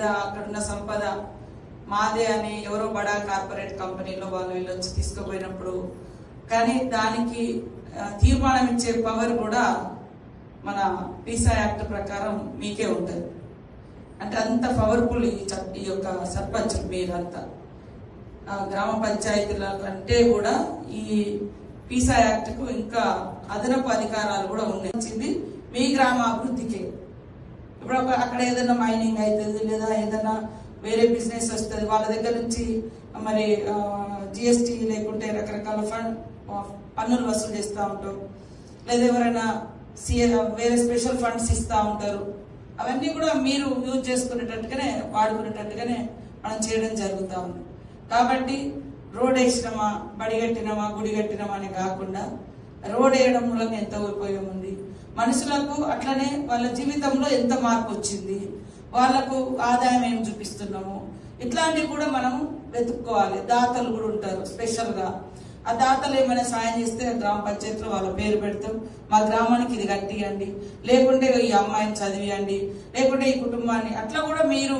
లేదా అక్కడున్న సంపద మాదే అని ఎవరో బడా కార్పొరేట్ కంపెనీలో వాళ్ళు వెళ్ళొచ్చి తీసుకుపోయినప్పుడు, కానీ దానికి తీర్మానం ఇచ్చే పవర్ కూడా మన పీసా యాక్ట్ ప్రకారం మీకే ఉంటుంది. అంటే అంత పవర్ఫుల్ ఈ యొక్క సర్పంచ్ మీరంతా. గ్రామ పంచాయతీల కంటే కూడా ఈ పీసా యాక్ట్ కు ఇంకా అదనపు అధికారాలు కూడా ఉన్నాయి. మీ గ్రామ అభివృద్ధికి ఇప్పుడు అక్కడ ఏదైనా మైనింగ్ అవుతుంది లేదా ఏదైనా వేరే బిజినెస్ వస్తుంది, వాళ్ళ దగ్గర నుంచి మరి జిఎస్టీ లేకుంటే రకరకాల పన్నులు వసూలు చేస్తూ ఉంటాం, లేదా ఎవరైనా వేరే స్పెషల్ ఫండ్స్ ఇస్తూ ఉంటారు. అవన్నీ కూడా మీరు యూజ్ చేసుకునేటట్టుగానే వాడుకునేటట్టుగానే మనం చేయడం జరుగుతూ ఉంది. కాబట్టి రోడ్ వేసినామా, బడి కట్టినామా, గుడి కట్టినామా అని కాకుండా రోడ్ వేయడం మూలంగా ఎంత ఉపయోగం ఉంది, మనుషులకు అట్లనే వాళ్ళ జీవితంలో ఎంత మార్పు వచ్చింది, వాళ్లకు ఆదాయం ఏం చూపిస్తున్నాము, ఇట్లాంటివి కూడా మనం వెతుక్కోవాలి. దాతలు కూడా ఉంటారు స్పెషల్ గా. ఆ దాతలు ఏమైనా సాయం చేస్తే గ్రామ పంచాయతీలో వాళ్ళ పేరు పెడతాం, మా గ్రామానికి ఇది కట్టియండి, లేకుంటే ఈ అమ్మాయిని చదివియండి, లేకుంటే ఈ కుటుంబాన్ని, అట్లా కూడా మీరు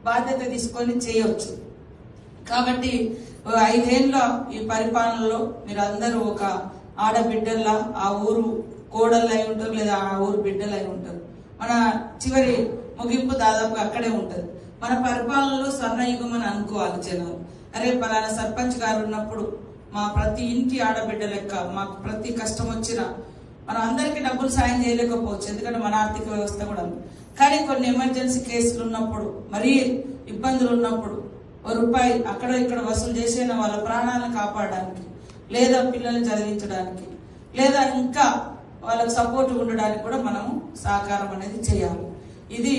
బాధ్యత తీసుకొని చేయవచ్చు. కాబట్టి 5 ఏళ్ళ ఈ పరిపాలనలో మీరు అందరూ ఒక ఆడబిడ్డల్లా ఆ ఊరు కోడళ్ళు అయి ఉంటారు, లేదా ఆ ఊరు బిడ్డలు అయి ఉంటారు. మన చివరి ముగింపు దాదాపు అక్కడే ఉంటది. మన పరిపాలనలో స్వర్ణయుగం అని అనుకోవాలి జనాలు. అరే పలానా సర్పంచ్ గారు ఉన్నప్పుడు మా ప్రతి ఇంటి ఆడబిడ్డ లెక్క మాకు ప్రతి కష్టం వచ్చినా మనం అందరికీ డబ్బులు సాయం చేయలేకపోవచ్చు, ఎందుకంటే మన ఆర్థిక వ్యవస్థ కూడా. కానీ కొన్ని ఎమర్జెన్సీ కేసులు ఉన్నప్పుడు, మరీ ఇబ్బందులు ఉన్నప్పుడు రూపాయి అక్కడ ఇక్కడ వసూలు చేసిన వాళ్ళ ప్రాణాలను కాపాడడానికి, లేదా పిల్లల్ని చదివించడానికి, లేదా ఇంకా వాళ్ళకు సపోర్ట్ ఉండడానికి కూడా మనము సహకారం అనేది చేయాలి. ఇది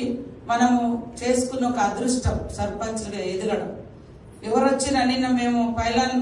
మనము చేసుకున్న ఒక అదృష్టం సర్పంచ్గా ఎదగడం. ఎవరు వచ్చినా నిన్న మేము పైలాన్